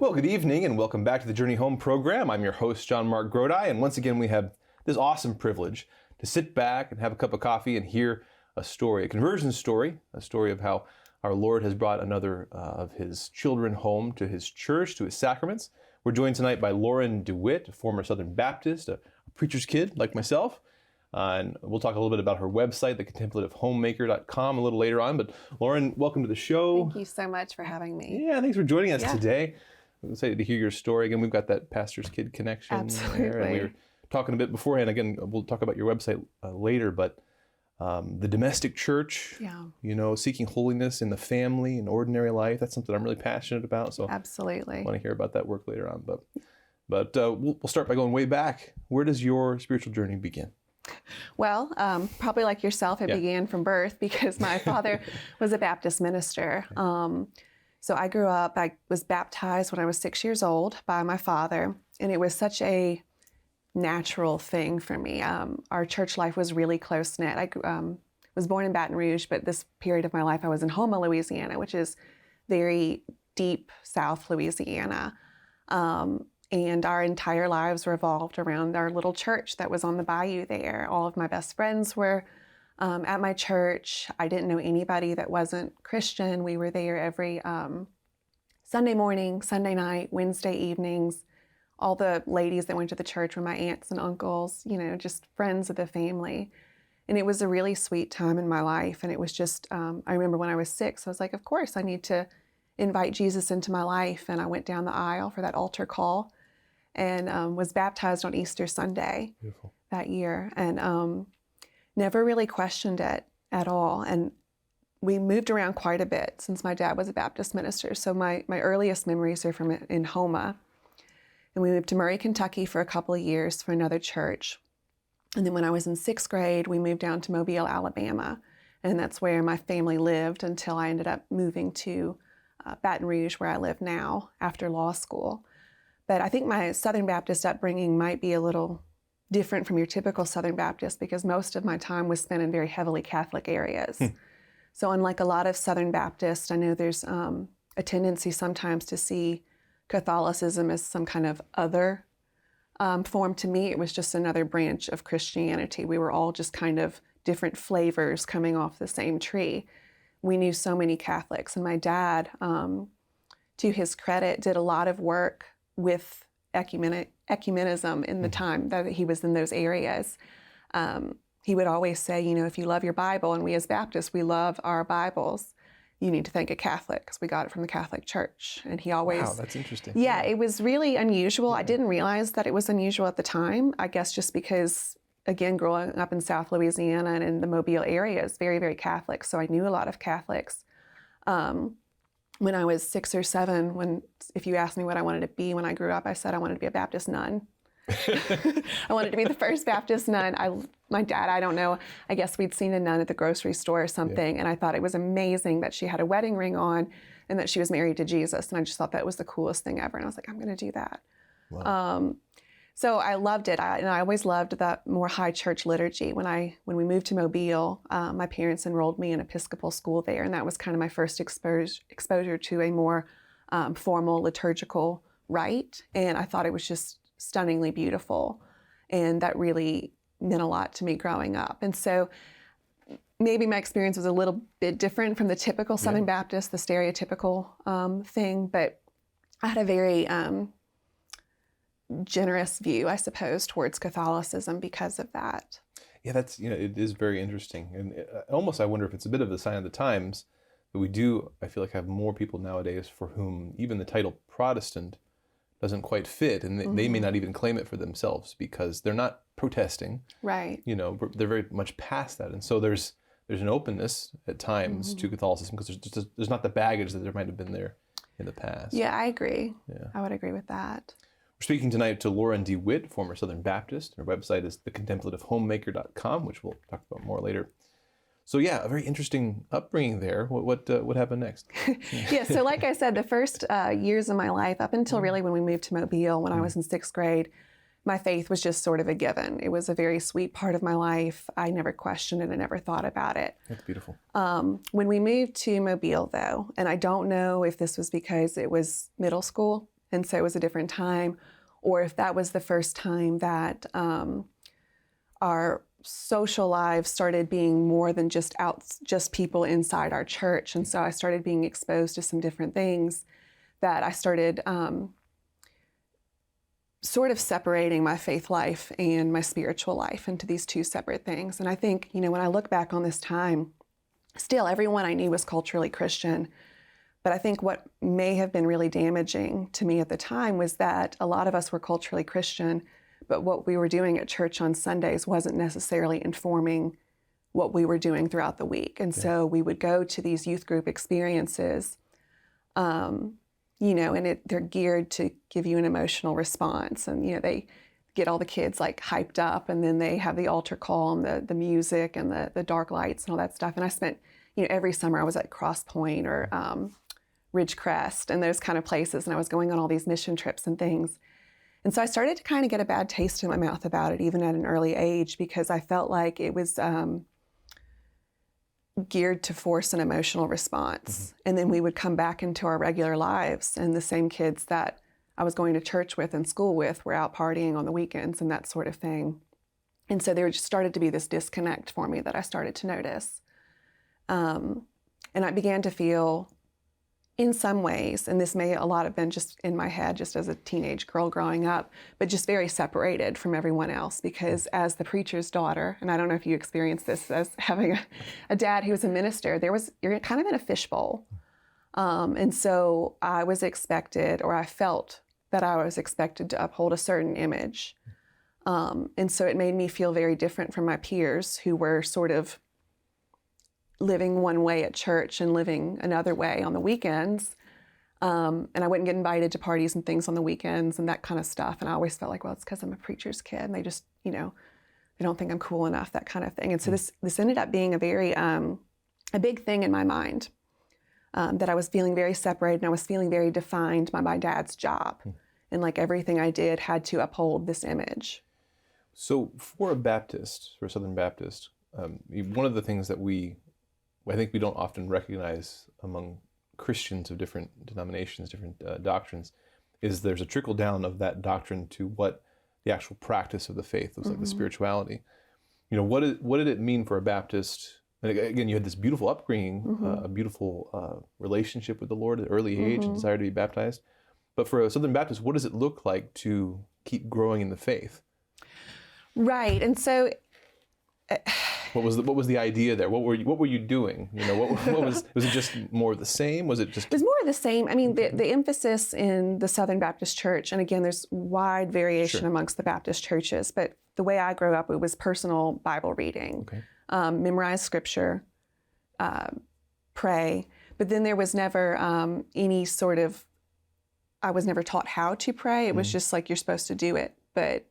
Well, good evening and welcome back to the Journey Home program. I'm your host, John Mark Grodi, and once again we have this awesome privilege to sit back and have a cup of coffee and hear a story, a conversion story, a story of how our Lord has brought another of His children home to His church, to His sacraments. We're joined tonight by Lauren DeWitt, a former Southern Baptist, a preacher's kid like myself. And we'll talk a little bit about her website, thecontemplativehomemaker.com, a little later on. But Lauren, welcome to the show. Thank you so much for having me. Yeah, thanks for joining us today. I'm excited to hear your story. Again, we've got that pastor's kid connection. Absolutely. There, and we were talking a bit beforehand. Again, we'll talk about your website later, but the domestic church, seeking holiness in the family and ordinary life, that's something I'm really passionate about. So absolutely, I want to hear about that work later on. But we'll start by going way back. Where does your spiritual journey begin? Well, probably like yourself, it began from birth because my father was a Baptist minister. So I grew up, I was baptized when I was 6 years old by my father, and it was such a natural thing for me. Our church life was really close-knit. I was born in Baton Rouge, but this period of my life I was in Houma, Louisiana, which is very deep South Louisiana. And our entire lives revolved around our little church that was on the bayou there. All of my best friends were at my church. I didn't know anybody that wasn't Christian. We were there every Sunday morning, Sunday night, Wednesday evenings. All the ladies that went to the church were my aunts and uncles, just friends of the family. And it was a really sweet time in my life. And it was just, I remember when I was 6, I was like, of course, I need to invite Jesus into my life. And I went down the aisle for that altar call and was baptized on Easter Sunday that year. And never really questioned it at all. And we moved around quite a bit since my dad was a Baptist minister. So my earliest memories are from in Houma. And we moved to Murray, Kentucky for a couple of years for another church. And then when I was in 6th grade, we moved down to Mobile, Alabama. And that's where my family lived until I ended up moving to Baton Rouge, where I live now after law school. But I think my Southern Baptist upbringing might be a little different from your typical Southern Baptist because most of my time was spent in very heavily Catholic areas. So unlike a lot of Southern Baptists, I know there's a tendency sometimes to see Catholicism as some kind of other form. To me, it was just another branch of Christianity. We were all just kind of different flavors coming off the same tree. We knew so many Catholics, and my dad, to his credit, did a lot of work with ecumenism in the time that he was in those areas. He would always say, if you love your Bible, and we as Baptists, we love our Bibles, you need to thank a Catholic because we got it from the Catholic Church. And he always... Wow, that's interesting. Yeah, it was really unusual. I didn't realize that it was unusual at the time, I guess just because, again, growing up in South Louisiana and in the Mobile area is very, very Catholic. So I knew a lot of Catholics. When I was 6 or 7, if you asked me what I wanted to be when I grew up, I said I wanted to be a Baptist nun. I wanted to be the first Baptist nun. My dad, I don't know, I guess we'd seen a nun at the grocery store or something, and I thought it was amazing that she had a wedding ring on and that she was married to Jesus, and I just thought that was the coolest thing ever, and I was like, I'm going to do that. Wow. So I loved it, and I always loved that more high church liturgy. When we moved to Mobile, my parents enrolled me in Episcopal school there, and that was kind of my first exposure to a more formal liturgical rite, and I thought it was just stunningly beautiful, and that really meant a lot to me growing up. And so maybe my experience was a little bit different from the typical Southern Baptist, the stereotypical thing, but I had a very generous view, I suppose, towards Catholicism because of that. Yeah, that's, it is very interesting. And almost I wonder if it's a bit of a sign of the times that we do, I feel like, have more people nowadays for whom even the title Protestant doesn't quite fit, and they may not even claim it for themselves because they're not protesting. Right. They're very much past that. And so there's an openness at times to Catholicism because there's not the baggage that there might have been there in the past. Yeah, I agree. Yeah. I would agree with that. We're speaking tonight to Lauren DeWitt, former Southern Baptist. Her website is thecontemplativehomemaker.com, which we'll talk about more later. So yeah, a very interesting upbringing there. What happened next? Yeah, so like I said, the first years of my life, up until really when we moved to Mobile when I was in 6th grade, my faith was just sort of a given. It was a very sweet part of my life. I never questioned it. I never thought about it. That's beautiful. When we moved to Mobile, though, and I don't know if this was because it was middle school and so it was a different time, or if that was the first time that our social lives started being more than just people inside our church. And so I started being exposed to some different things that I started sort of separating my faith life and my spiritual life into these two separate things. And I think, when I look back on this time, still everyone I knew was culturally Christian. But I think what may have been really damaging to me at the time was that a lot of us were culturally Christian, but what we were doing at church on Sundays wasn't necessarily informing what we were doing throughout the week. And so we would go to these youth group experiences, and they're geared to give you an emotional response. And, they get all the kids like hyped up, and then they have the altar call and the music and the dark lights and all that stuff. And I spent, every summer I was at Cross Point or Ridgecrest and those kind of places. And I was going on all these mission trips and things. And so I started to kind of get a bad taste in my mouth about it, even at an early age, because I felt like it was geared to force an emotional response. And then we would come back into our regular lives, and the same kids that I was going to church with and school with were out partying on the weekends and that sort of thing. And so there just started to be this disconnect for me that I started to notice. And I began to feel, in some ways, and this may a lot have been just in my head just as a teenage girl growing up, but just very separated from everyone else, because as the preacher's daughter, and I don't know if you experienced this as having a dad who was a minister, you're kind of in a fishbowl. And so I was expected, or I felt that I was expected to uphold a certain image. And so it made me feel very different from my peers who were sort of living one way at church and living another way on the weekends. And I wouldn't get invited to parties and things on the weekends and that kind of stuff. And I always felt like, well, it's because I'm a preacher's kid and they just, they don't think I'm cool enough, that kind of thing. And so this ended up being a very, a big thing in my mind, that I was feeling very separated and I was feeling very defined by my dad's job. And like everything I did had to uphold this image. So for a Southern Baptist, one of the things that I think we don't often recognize among Christians of different denominations, different doctrines, is there's a trickle down of that doctrine to what the actual practice of the faith was, like the spirituality. What did it mean for a Baptist? And again, you had this beautiful upbringing, a beautiful relationship with the Lord at an early age, and desire to be baptized. But for a Southern Baptist, what does it look like to keep growing in the faith? Right, and so. What was the idea there? What were you doing? What was it just more of the same? Was it just? It was more of the same. I mean, the emphasis in the Southern Baptist Church, and again, there's wide variation amongst the Baptist churches, but the way I grew up, it was personal Bible reading, memorize scripture, pray, but then there was never any sort of, I was never taught how to pray. It was just like, you're supposed to do it, but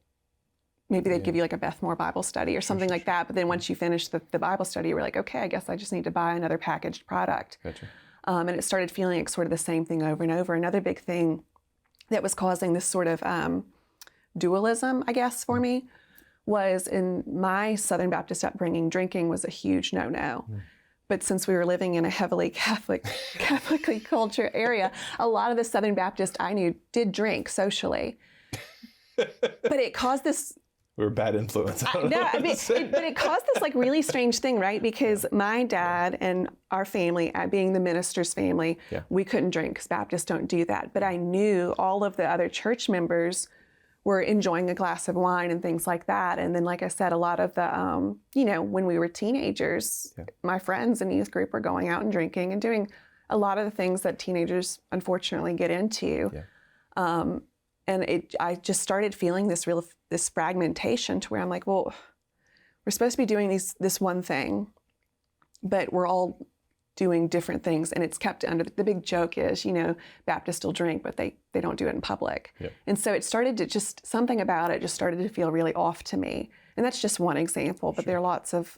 maybe they'd give you like a Beth Moore Bible study or something like that. But then once you finish the Bible study, you were like, okay, I guess I just need to buy another packaged product. Gotcha. And it started feeling like sort of the same thing over and over. Another big thing that was causing this sort of dualism, I guess, for me was in my Southern Baptist upbringing, drinking was a huge no-no. But since we were living in a heavily Catholically cultured area, a lot of the Southern Baptists I knew did drink socially. But it caused this... We're a bad influence. But it caused this like really strange thing, right? Because my dad and our family, being the minister's family, we couldn't drink because Baptists don't do that. But I knew all of the other church members were enjoying a glass of wine and things like that. And then, like I said, a lot of the, when we were teenagers, my friends in youth group were going out and drinking and doing a lot of the things that teenagers unfortunately get into. And I just started feeling this fragmentation to where I'm like, well, we're supposed to be doing this one thing, but we're all doing different things, and it's kept under the big joke is, Baptists will drink, but they don't do it in public. And so it started to something about it just started to feel really off to me. And that's just one example, but there are lots of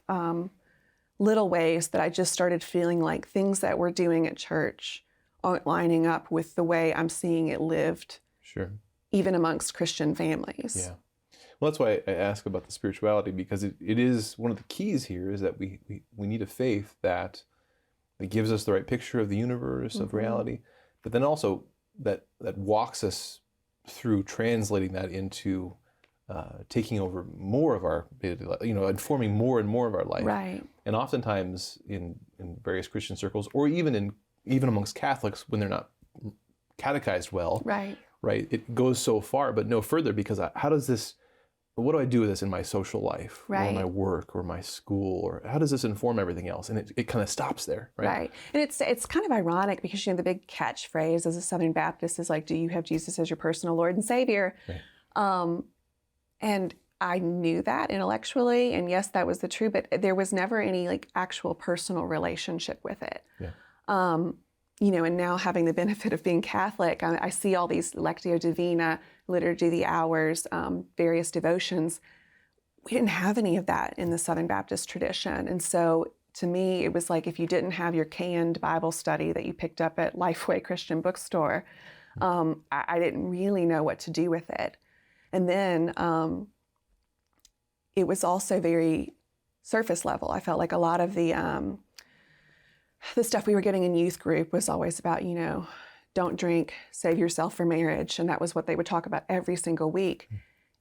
little ways that I just started feeling like things that we're doing at church aren't lining up with the way I'm seeing it lived. Even amongst Christian families. Well, that's why I ask about the spirituality, because it is one of the keys here is that we need a faith that gives us the right picture of the universe, of reality, but then also that walks us through translating that into taking over more of our daily life, informing more and more of our life. Right. And oftentimes in various Christian circles, or even amongst Catholics, when they're not catechized well, Right. It goes so far, but no further, because what do I do with this in my social life, or Right. my work, or my school, or how does this inform everything else? And it kind of stops there, right? Right. And it's kind of ironic because, the big catchphrase as a Southern Baptist is like, do you have Jesus as your personal Lord and Savior? Right. And I knew that intellectually, and yes, that was the truth, but there was never any like actual personal relationship with it. Yeah. And now having the benefit of being Catholic, I see all these Lectio Divina, Liturgy of the Hours, various devotions. We didn't have any of that in the Southern Baptist tradition. And so to me, it was like if you didn't have your canned Bible study that you picked up at Lifeway Christian Bookstore, I didn't really know what to do with it. And then it was also very surface level. I felt like a lot of the stuff we were getting in youth group was always about, don't drink, save yourself for marriage. And that was what they would talk about every single week.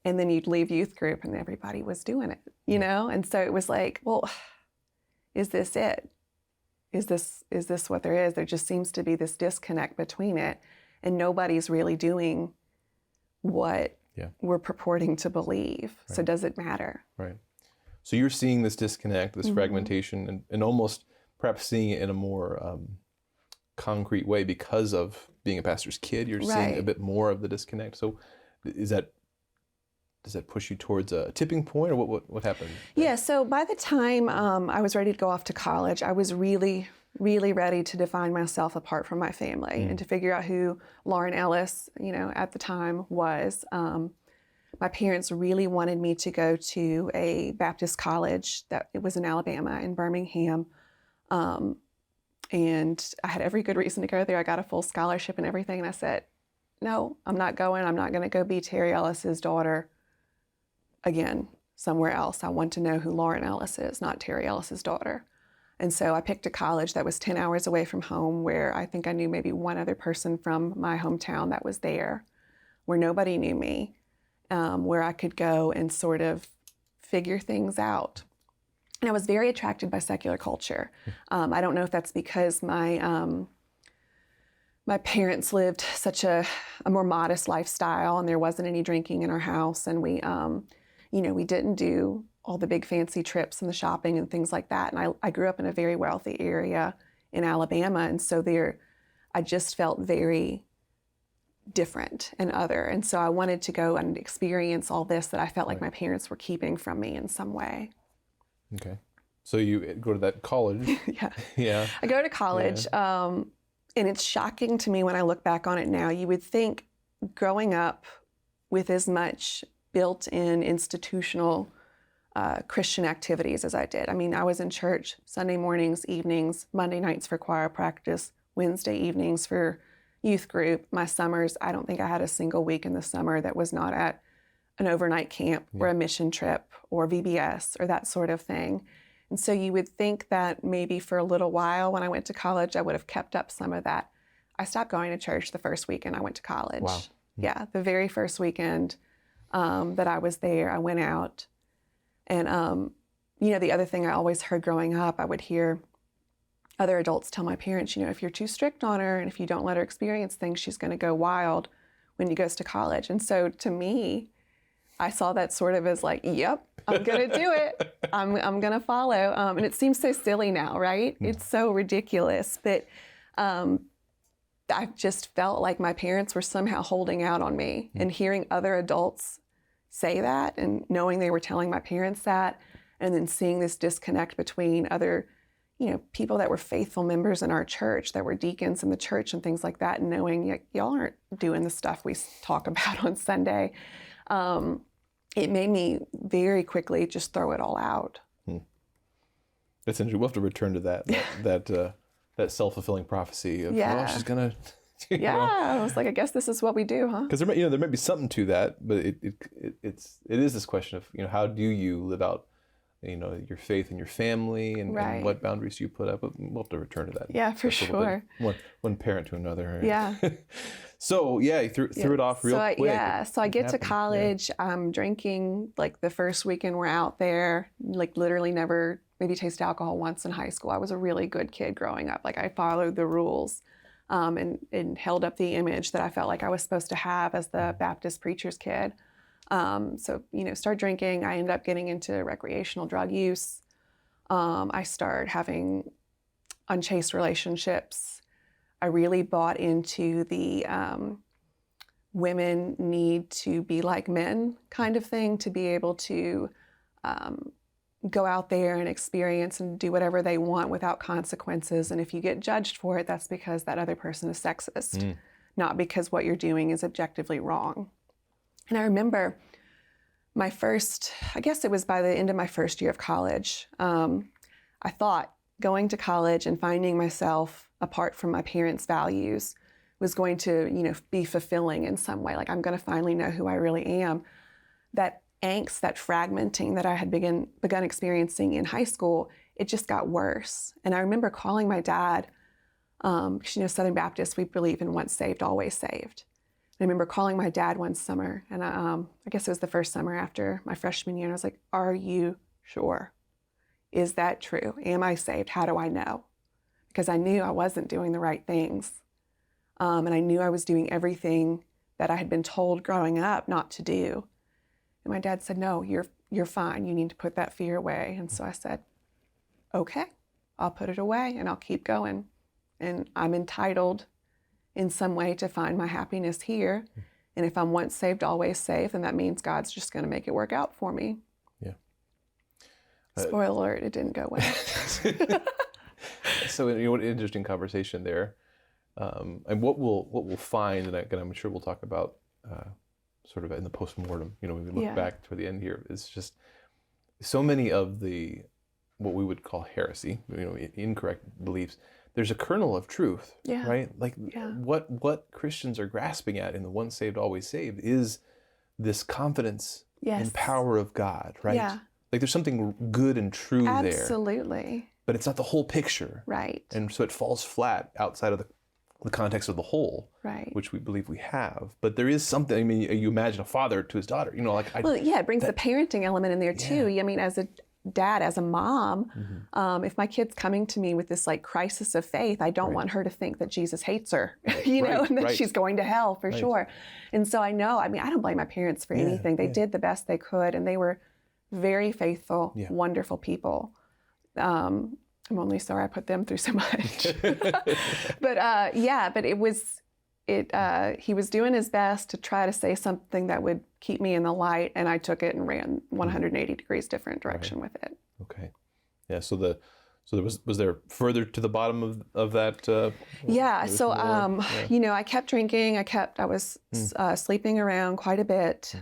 And then you'd leave youth group and everybody was doing it, And so it was like, well, is this it? Is this what there is? There just seems to be this disconnect between it, and nobody's really doing what we're purporting to believe. Right. So does it matter? Right. So you're seeing this disconnect, this fragmentation, and almost perhaps seeing it in a more concrete way because of being a pastor's kid. You're seeing a bit more of the disconnect. So does that push you towards a tipping point, or what happened? Yeah, so by the time I was ready to go off to college, I was really, really ready to define myself apart from my family and to figure out who Lauren Ellis, at the time was. My parents really wanted me to go to a Baptist college it was in Alabama, in Birmingham. And I had every good reason to go there. I got a full scholarship and everything. And I said, no, I'm not going. I'm not going to go be Terry Ellis's daughter again somewhere else. I want to know who Lauren Ellis is, not Terry Ellis's daughter. And so I picked a college that was 10 hours away from home, where I think I knew maybe one other person from my hometown that was there, where nobody knew me, where I could go and sort of figure things out. And I was very attracted by secular culture. I don't know if that's because my parents lived such a more modest lifestyle, and there wasn't any drinking in our house, and we didn't do all the big fancy trips and the shopping and things like that. And I grew up in a very wealthy area in Alabama, and so I just felt very different and other. And so I wanted to go and experience all this that I felt like my parents were keeping from me in some way. Okay. So you go to that college. Yeah. Yeah. I go to college, and it's shocking to me when I look back on it now. You would think growing up with as much built-in institutional Christian activities as I did. I mean, I was in church Sunday mornings, evenings, Monday nights for choir practice, Wednesday evenings for youth group. My summers, I don't think I had a single week in the summer that was not at an overnight camp or a mission trip or VBS or that sort of thing. And so you would think that maybe for a little while when I went to college, I would have kept up some of that. I stopped going to church the first weekend I went to college. Wow. Yeah, the very first weekend that I was there, I went out. And, the other thing I always heard growing up, I would hear other adults tell my parents, if you're too strict on her and if you don't let her experience things, she's going to go wild when she goes to college. And so to me, I saw that sort of as like, yep, I'm going to do it. I'm going to follow. And it seems so silly now, right? It's so ridiculous. But I just felt like my parents were somehow holding out on me, and hearing other adults say that and knowing they were telling my parents that, and then seeing this disconnect between other, people that were faithful members in our church, that were deacons in the church and things like that, and knowing y'all aren't doing the stuff we talk about on Sunday. It made me very quickly just throw it all out. That's interesting. We'll have to return to that self-fulfilling prophecy of, she's gonna. I was like, I guess this is what we do, huh? Because there might be something to that, but it is this question of how do you live out your faith in your family, and what boundaries do you put up? But we'll have to return to that. Yeah, for sure. One parent to another. Right? Yeah. So yeah, you threw it off real quick. So I get to college. I'm drinking like the first weekend we're out there. Like literally never maybe tasted alcohol once in high school. I was a really good kid growing up. Like I followed the rules, and held up the image that I felt like I was supposed to have as the Baptist preacher's kid. So start drinking. I ended up getting into recreational drug use. I started having unchaste relationships. I really bought into the women need to be like men kind of thing, to be able to go out there and experience and do whatever they want without consequences. And if you get judged for it, that's because that other person is sexist, not because what you're doing is objectively wrong. And I remember I guess it was by the end of my first year of college, I thought going to college and finding myself apart from my parents' values was going to, be fulfilling in some way. Like I'm going to finally know who I really am. That angst, that fragmenting that I had begun experiencing in high school, it just got worse. And I remember calling my dad, because Southern Baptists, we believe in once saved, always saved. And I remember calling my dad one summer, and I guess it was the first summer after my freshman year, and I was like, "Are you sure? Is that true? Am I saved? How do I know?" Because I knew I wasn't doing the right things. And I knew I was doing everything that I had been told growing up not to do. And my dad said, "No, you're fine. You need to put that fear away." And so I said, "Okay, I'll put it away and I'll keep going. And I'm entitled in some way to find my happiness here. And if I'm once saved, always saved, then that means God's just going to make it work out for me." Yeah. Spoiler alert, it didn't go well. So what an interesting conversation there. And what we'll find, and I'm sure we'll talk about sort of in the postmortem, when we look back toward the end here, is just so many of what we would call heresy, incorrect beliefs. There's a kernel of truth, right? Like what Christians are grasping at in the once saved, always saved is this confidence and power of God, right? Yeah. Like there's something good and true there. Absolutely. But it's not the whole picture. Right. And so it falls flat outside of the context of the whole, right, which we believe we have. But there is something, you imagine a father to his daughter, it brings the parenting element in there too. I mean, as a dad, as a mom, if my kid's coming to me with this like crisis of faith, I don't want her to think that Jesus hates her, and that she's going to hell for sure. And so I don't blame my parents for anything. They did the best they could, and they were very faithful, wonderful people. I'm only sorry I put them through so much. But he was doing his best to try to say something that would keep me in the light, and I took it and ran 180 degrees different direction with it. Okay. Yeah, so was there further to the bottom of that? I kept drinking. I was sleeping around quite a bit,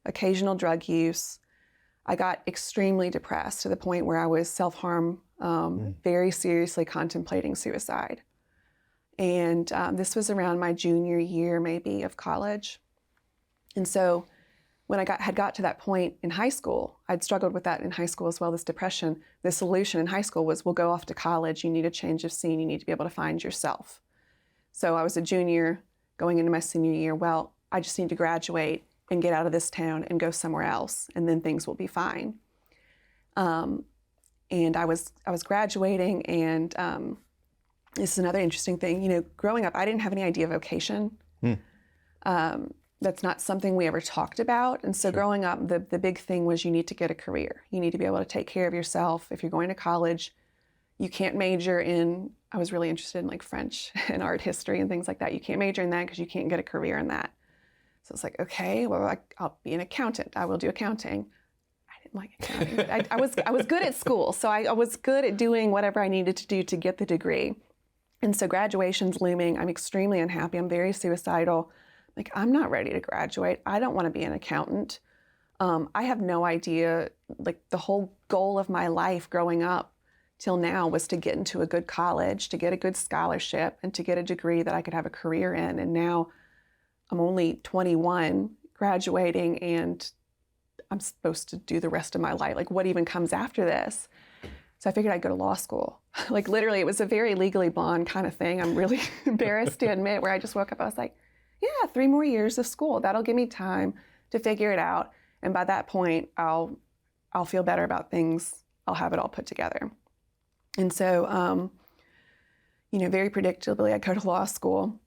occasional drug use. I got extremely depressed to the point where I was self-harm, very seriously contemplating suicide. And this was around my junior year, maybe, of college. And so when I had got to that point in high school, I'd struggled with that in high school as well, this depression. The solution in high school was, we'll go off to college. You need a change of scene. You need to be able to find yourself. So I was a junior going into my senior year. Well, I just need to graduate and get out of this town and go somewhere else, and then things will be fine. And I was graduating, and this is another interesting thing. Growing up, I didn't have any idea of vocation. That's not something we ever talked about. And so growing up, the big thing was you need to get a career. You need to be able to take care of yourself. If you're going to college, you can't major in, I was really interested in like French and art history and things like that. You can't major in that because you can't get a career in that. So it's like, okay, well, I'll be an accountant. I will do accounting. I didn't like accounting. But I was good at school. So I was good at doing whatever I needed to do to get the degree. And so graduation's looming. I'm extremely unhappy. I'm very suicidal. Like, I'm not ready to graduate. I don't want to be an accountant. I have no idea. Like, the whole goal of my life growing up till now was to get into a good college, to get a good scholarship, and to get a degree that I could have a career in. And now I'm only 21, graduating, and I'm supposed to do the rest of my life. Like, what even comes after this? So I figured I'd go to law school. Like literally, it was a very Legally Blonde kind of thing. I'm really embarrassed to admit, where I just woke up, I was like, yeah, 3 more years of school. That'll give me time to figure it out. And by that point, I'll feel better about things. I'll have it all put together. And so, very predictably, I go to law school.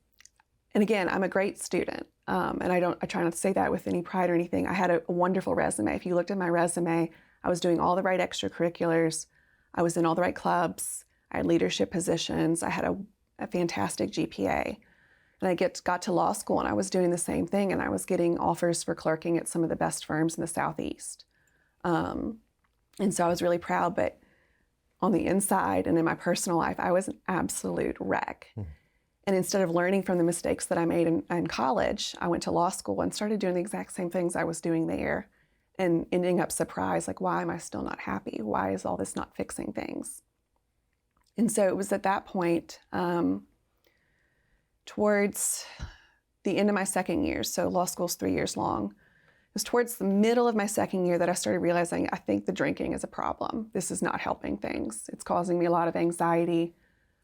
And again, I'm a great student. And I try not to say that with any pride or anything. I had a wonderful resume. If you looked at my resume, I was doing all the right extracurriculars. I was in all the right clubs. I had leadership positions. I had a fantastic GPA. And I got to law school and I was doing the same thing, and I was getting offers for clerking at some of the best firms in the Southeast. And so I was really proud, but on the inside and in my personal life, I was an absolute wreck. And instead of learning from the mistakes that I made in college, I went to law school and started doing the exact same things I was doing there, and ending up surprised, like, why am I still not happy? Why is all this not fixing things? And so it was at that point, towards the end of my second year, so law school's 3 years long, it was towards the middle of my second year that I started realizing, I think the drinking is a problem. This is not helping things. It's causing me a lot of anxiety.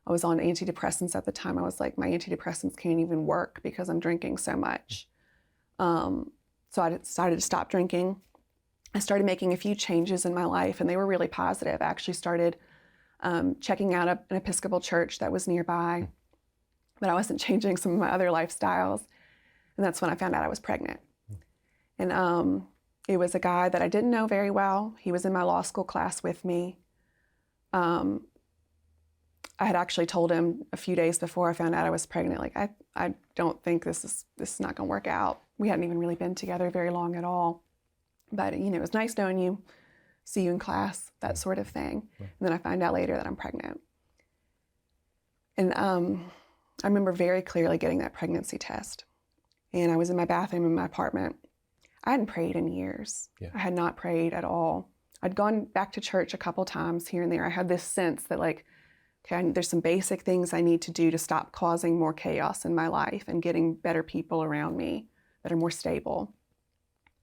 I was on antidepressants at the time. I was like, my antidepressants can't even work because I'm drinking so much. So I decided to stop drinking. I started making a few changes in my life, and they were really positive. I actually started checking out an Episcopal church that was nearby, but I wasn't changing some of my other lifestyles. And that's when I found out I was pregnant. And it was a guy that I didn't know very well. He was in my law school class with me. I had actually told him a few days before I found out I was pregnant, like, I don't think this is not gonna work out. We hadn't even really been together very long at all. But, it was nice knowing you, see you in class, that sort of thing. And then I find out later that I'm pregnant. And I remember very clearly getting that pregnancy test. And I was in my bathroom in my apartment. I hadn't prayed in years. Yeah. I had not prayed at all. I'd gone back to church a couple times here and there. I had this sense that, like, okay, there's some basic things I need to do to stop causing more chaos in my life and getting better people around me that are more stable.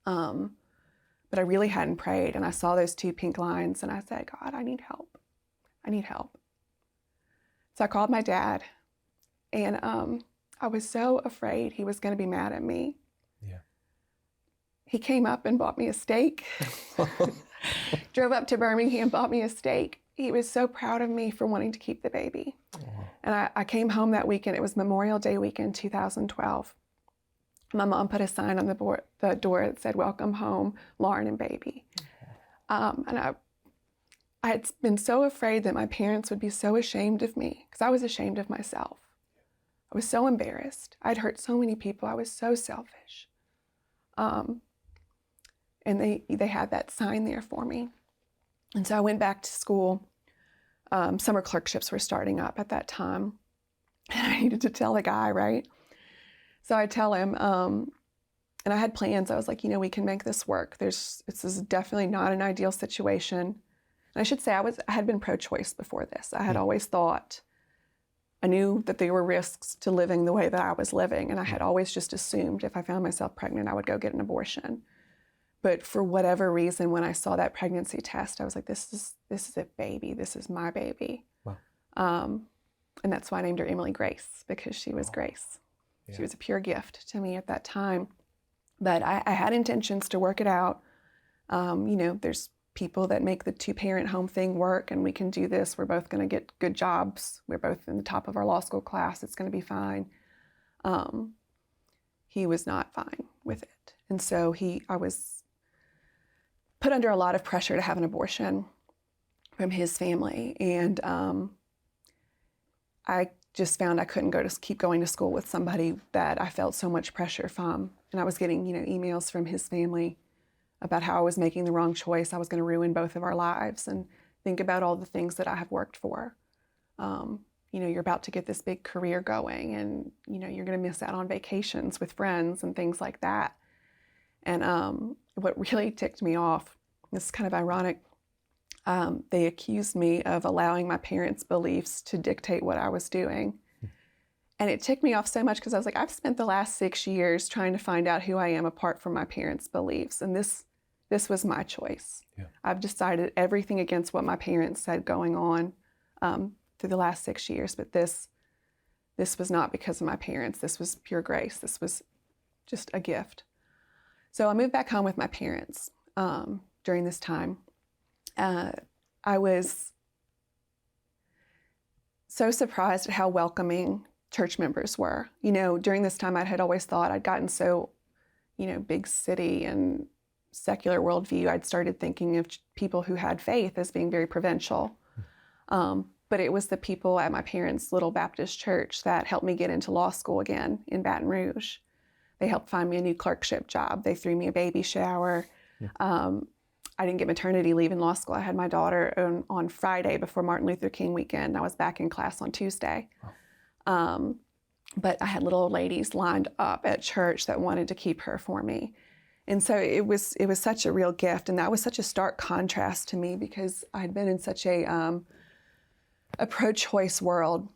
But I really hadn't prayed, and I saw those 2 pink lines, and I said, God, I need help. I need help. So I called my dad, and I was so afraid he was going to be mad at me. Yeah. He came up and bought me a steak, drove up to Birmingham, bought me a steak. He was so proud of me for wanting to keep the baby. Aww. And I came home that weekend. It was Memorial Day weekend, 2012. My mom put a sign on the door that said, "Welcome home, Lauren and baby." And I had been so afraid that my parents would be so ashamed of me, because I was ashamed of myself. I was so embarrassed. I'd hurt so many people. I was so selfish. And they had that sign there for me. And so I went back to school. Summer clerkships were starting up at that time. And I needed to tell the guy, right? So I tell him, and I had plans. I was like, we can make this work. This is definitely not an ideal situation. And I should say I had been pro-choice before this. I had always thought, I knew that there were risks to living the way that I was living. And I had always just assumed if I found myself pregnant, I would go get an abortion. But for whatever reason, when I saw that pregnancy test, I was like, this is a baby. This is my baby. Wow. And that's why I named her Emily Grace, because she was Grace. Yeah. She was a pure gift to me at that time. But I had intentions to work it out. There's people that make the 2-parent home thing work, and we can do this. We're both going to get good jobs. We're both in the top of our law school class. It's going to be fine. He was not fine with it. And so I was put under a lot of pressure to have an abortion from his family. And I just found I couldn't keep going to school with somebody that I felt so much pressure from. And I was getting, emails from his family about how I was making the wrong choice. I was going to ruin both of our lives, and think about all the things that I have worked for. You're about to get this big career going, and, you're going to miss out on vacations with friends and things like that. And what really ticked me off, this is kind of ironic, they accused me of allowing my parents' beliefs to dictate what I was doing. And it ticked me off so much because I was like, I've spent the last 6 years trying to find out who I am apart from my parents' beliefs. And this this was my choice. Yeah. I've decided everything against what my parents said going on through the last 6 years, but this was not because of my parents. This was pure grace. This was just a gift. So I moved back home with my parents during this time. I was so surprised at how welcoming church members were. You know, during this time, I had always thought I'd gotten so, big city and secular worldview. I'd started thinking of people who had faith as being very provincial. But it was the people at my parents' little Baptist church that helped me get into law school again in Baton Rouge. They helped find me a new clerkship job. They threw me a baby shower. Yeah. I didn't get maternity leave in law school. I had my daughter on Friday before Martin Luther King weekend. I was back in class on Tuesday. But I had little old ladies lined up at church that wanted to keep her for me. And so it was such a real gift. And that was such a stark contrast to me because I'd been in such a pro-choice world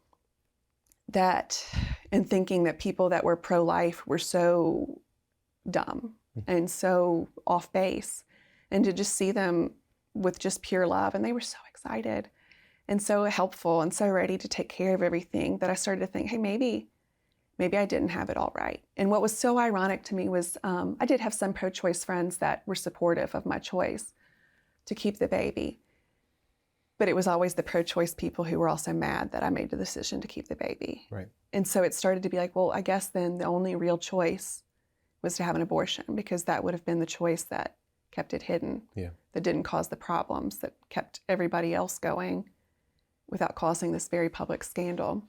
and thinking that people that were pro-life were so dumb and so off base. And to just see them with just pure love, and they were so excited and so helpful and so ready to take care of everything that I started to think, hey, maybe I didn't have it all right. And what was so ironic to me was I did have some pro-choice friends that were supportive of my choice to keep the baby. But it was always the pro-choice people who were also mad that I made the decision to keep the baby. Right. And so it started to be like, well, I guess then the only real choice was to have an abortion, because that would have been the choice that kept it hidden, that didn't cause the problems, that kept everybody else going without causing this very public scandal.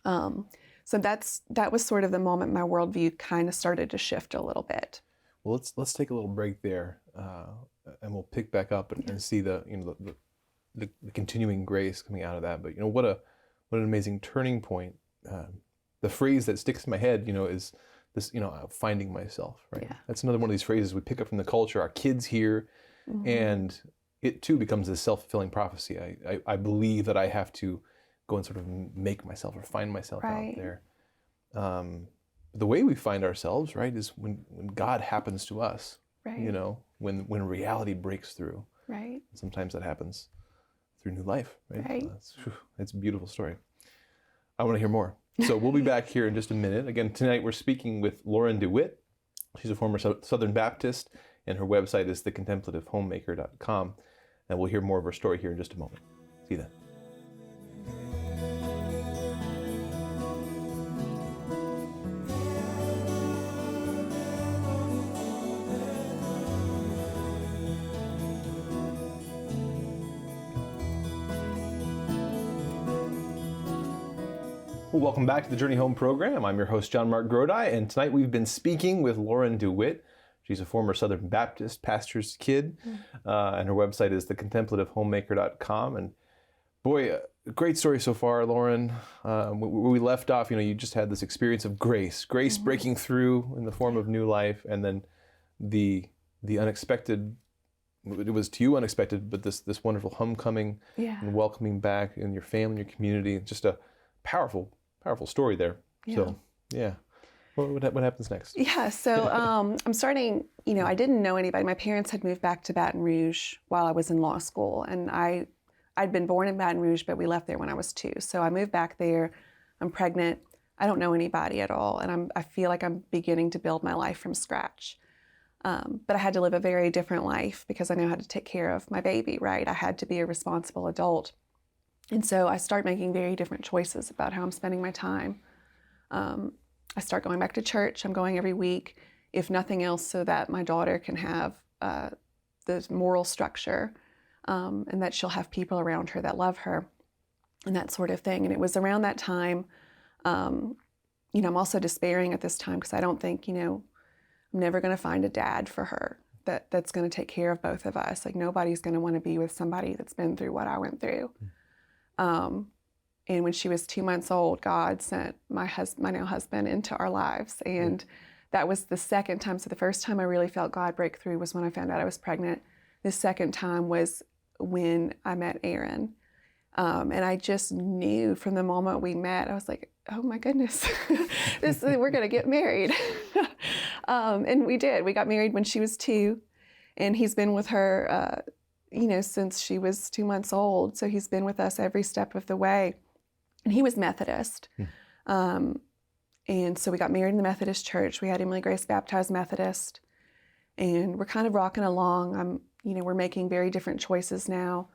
So that was sort of the moment my worldview kind of started to shift a little bit. Well, let's take a little break there, and we'll pick back up and see the continuing grace coming out of that. But what an amazing turning point. The phrase that sticks in my head, is this, finding myself, right? Yeah. That's another one of these phrases we pick up from the culture. Our kids hear, and it too becomes this self-fulfilling prophecy. I believe that I have to go and sort of make myself or find myself out there. The way we find ourselves, right, is when God happens to us. Right. When reality breaks through. Right. Sometimes that happens through new life, right? Right. It's a beautiful story. I want to hear more. So we'll be back here in just a minute. Again, tonight we're speaking with Lauren DeWitt. She's a former Southern Baptist, and her website is thecontemplativehomemaker.com. And we'll hear more of her story here in just a moment. See you then. Well, welcome back to the Journey Home program. I'm your host, John Mark Grodi, and tonight we've been speaking with Lauren DeWitt. She's a former Southern Baptist pastor's kid, and her website is thecontemplativehomemaker.com. And boy, a great story so far, Lauren. Where we left off, you just had this experience of grace breaking through in the form of new life, and then the unexpected. It was to you unexpected, but this wonderful homecoming and welcoming back in your family, your community. Just a powerful story there. Yeah. So, yeah. What happens next? Yeah, so I'm starting, I didn't know anybody. My parents had moved back to Baton Rouge while I was in law school, and I'd been born in Baton Rouge, but we left there when I was 2. So I moved back there. I'm pregnant. I don't know anybody at all, and I feel like I'm beginning to build my life from scratch. But I had to live a very different life because I know how to take care of my baby, right? I had to be a responsible adult. And so I start making very different choices about how I'm spending my time. I start going back to church. I'm going every week, if nothing else, so that my daughter can have the moral structure and that she'll have people around her that love her and that sort of thing. And it was around that time, I'm also despairing at this time because I don't think, I'm never going to find a dad for her that's going to take care of both of us. Like, nobody's going to want to be with somebody that's been through what I went through. And when she was 2 months old, God sent my now husband into our lives. And that was the second time. So the first time I really felt God break through was when I found out I was pregnant. The second time was when I met Aaron. And I just knew from the moment we met, I was like, oh my goodness, we're going to get married. And we did. We got married when she was 2. And he's been with her, since she was 2 months old. So he's been with us every step of the way. And he was Methodist. And so we got married in the Methodist church. We had Emily Grace baptized Methodist. And we're kind of rocking along. We're making very different choices now.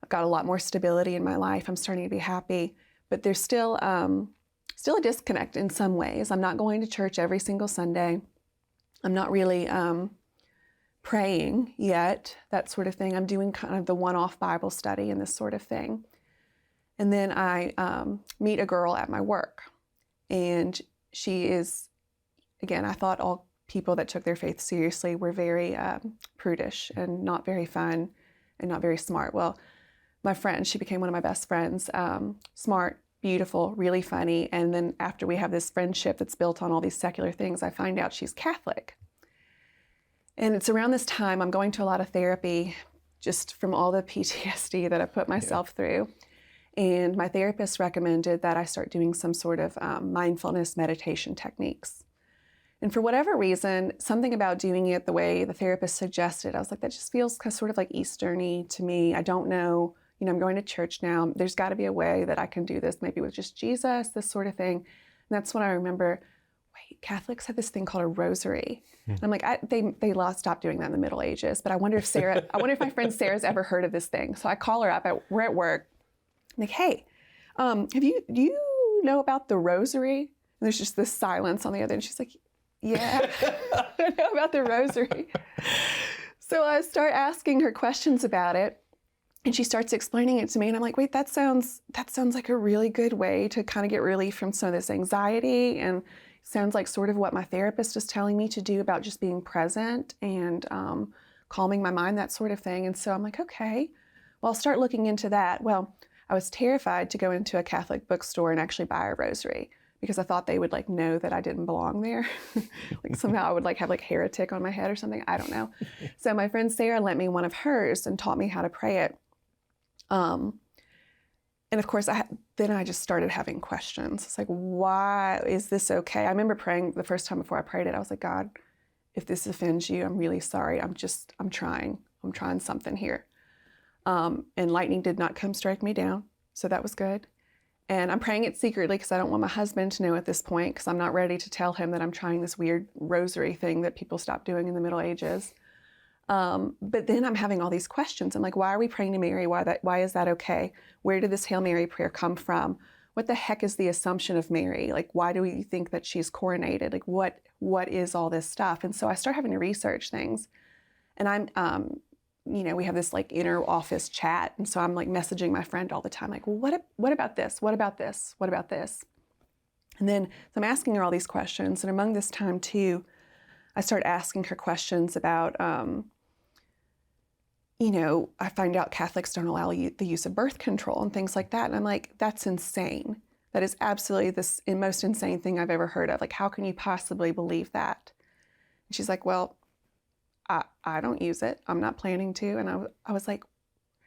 I've got a lot more stability in my life. I'm starting to be happy. But there's still a disconnect in some ways. I'm not going to church every single Sunday. I'm not really praying yet, that sort of thing. I'm doing kind of the one-off Bible study and this sort of thing. And then I meet a girl at my work. And she is, again, I thought all people that took their faith seriously were very prudish and not very fun and not very smart. Well, my friend, she became one of my best friends, smart, beautiful, really funny. And then after we have this friendship that's built on all these secular things, I find out she's Catholic. And it's around this time I'm going to a lot of therapy just from all the PTSD that I put myself through. And my therapist recommended that I start doing some sort of mindfulness meditation techniques. And for whatever reason, something about doing it the way the therapist suggested, I was like, that just feels sort of like Eastern-y to me. I don't know, I'm going to church now. There's got to be a way that I can do this, maybe with just Jesus, this sort of thing. And that's when I remember, wait, Catholics have this thing called a rosary. And I'm like, they stopped doing that in the Middle Ages. But I wonder if my friend Sarah's ever heard of this thing. So I call her up. We're at work. I'm like, hey, do you know about the rosary? And there's just this silence on the other end. She's like, yeah, I know about the rosary. So I start asking her questions about it. And she starts explaining it to me. And I'm like, wait, that sounds like a really good way to kind of get relief from some of this anxiety. And sounds like sort of what my therapist is telling me to do about just being present and calming my mind, that sort of thing. And so I'm like, okay, well, I'll start looking into that. Well, I was terrified to go into a Catholic bookstore and actually buy a rosary because I thought they would know that I didn't belong there. Somehow I would have heretic on my head or something. I don't know. So my friend Sarah lent me one of hers and taught me how to pray it. And of course, then I just started having questions. It's like, why is this okay? I remember praying the first time before I prayed it. I was like, God, if this offends you, I'm really sorry. I'm trying something here. And lightning did not come strike me down. So that was good. And I'm praying it secretly because I don't want my husband to know at this point because I'm not ready to tell him that I'm trying this weird rosary thing that people stopped doing in the Middle Ages. But then I'm having all these questions. I'm like, why are we praying to Mary? Why is that okay? Where did this Hail Mary prayer come from? What the heck is the Assumption of Mary? Why do we think that she's coronated? What is all this stuff? And so I start having to research things. And I'm, we have this inner office chat. And so I'm messaging my friend all the time, well, what about this? What about this? What about this? And then so I'm asking her all these questions. And among this time too, I start asking her questions about, I find out Catholics don't allow the use of birth control and things like that. And I'm like, that's insane. That is absolutely the most insane thing I've ever heard of. How can you possibly believe that? And she's like, well, I don't use it. I'm not planning to. And I was like,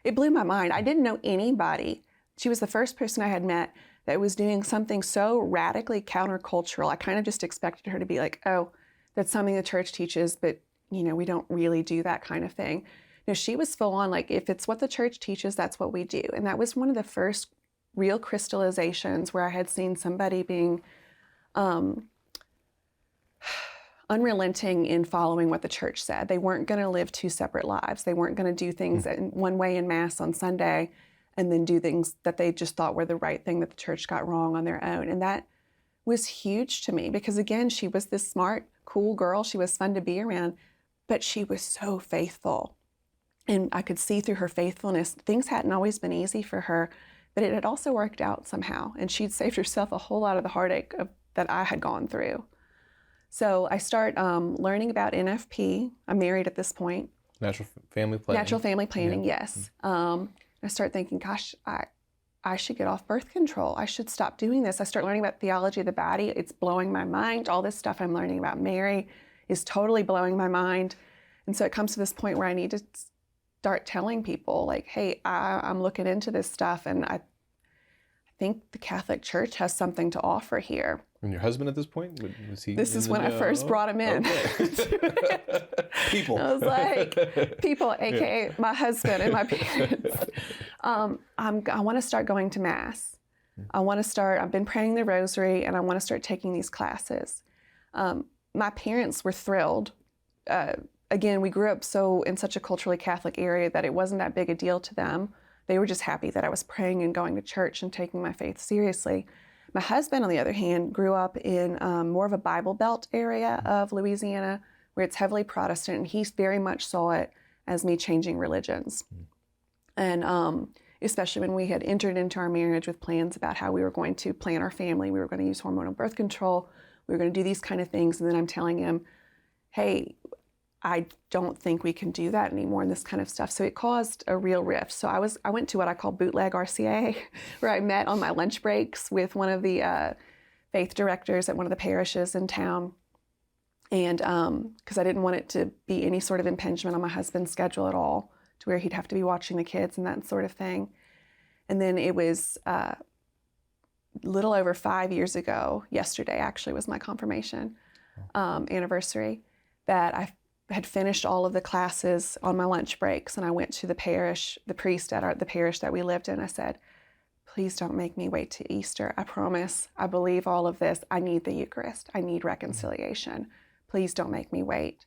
it blew my mind. I didn't know anybody. She was the first person I had met that was doing something so radically countercultural. I kind of just expected her to be like, oh, that's something the church teaches, but we don't really do that kind of thing. No, she was full on if it's what the church teaches, that's what we do. And that was one of the first real crystallizations where I had seen somebody being unrelenting in following what the church said. They weren't going to live two separate lives. They weren't going to do things in one way in Mass on Sunday and then do things that they just thought were the right thing that the church got wrong on their own. And that was huge to me because, again, she was this smart, cool girl. She was fun to be around, but she was so faithful. And I could see through her faithfulness, things hadn't always been easy for her, but it had also worked out somehow. And she'd saved herself a whole lot of the heartache that I had gone through. So I start learning about NFP. I'm married at this point. Natural family planning. Natural family planning, yeah. Yes. I start thinking, gosh, I should get off birth control. I should stop doing this. I start learning about theology of the body. It's blowing my mind. All this stuff I'm learning about Mary is totally blowing my mind. And so it comes to this point where I need to start telling people hey, I'm looking into this stuff and think the Catholic Church has something to offer here. And your husband at this point, was he? This is when I first brought him in. Okay. People. I was like, people, aka my husband and my parents. I want to start going to Mass. I've been praying the rosary, and I want to start taking these classes. My parents were thrilled. Again, we grew up in such a culturally Catholic area that it wasn't that big a deal to them. They were just happy that I was praying and going to church and taking my faith seriously. My husband, on the other hand, grew up in more of a Bible Belt area of Louisiana, where it's heavily Protestant, and he very much saw it as me changing religions. And especially when we had entered into our marriage with plans about how we were going to plan our family, we were going to use hormonal birth control, we were going to do these kind of things, and then I'm telling him, hey, I don't think we can do that anymore and this kind of stuff. So it caused a real rift. So I went to what I call bootleg RCA, where I met on my lunch breaks with one of the faith directors at one of the parishes in town. And because I didn't want it to be any sort of impingement on my husband's schedule at all, to where he'd have to be watching the kids and that sort of thing. And then it was a little over 5 years ago, yesterday actually was my confirmation anniversary, that I had finished all of the classes on my lunch breaks, and I went to the parish, the priest at the parish that we lived in. I said, please don't make me wait to Easter. I promise, I believe all of this. I need the Eucharist. I need reconciliation. Please don't make me wait.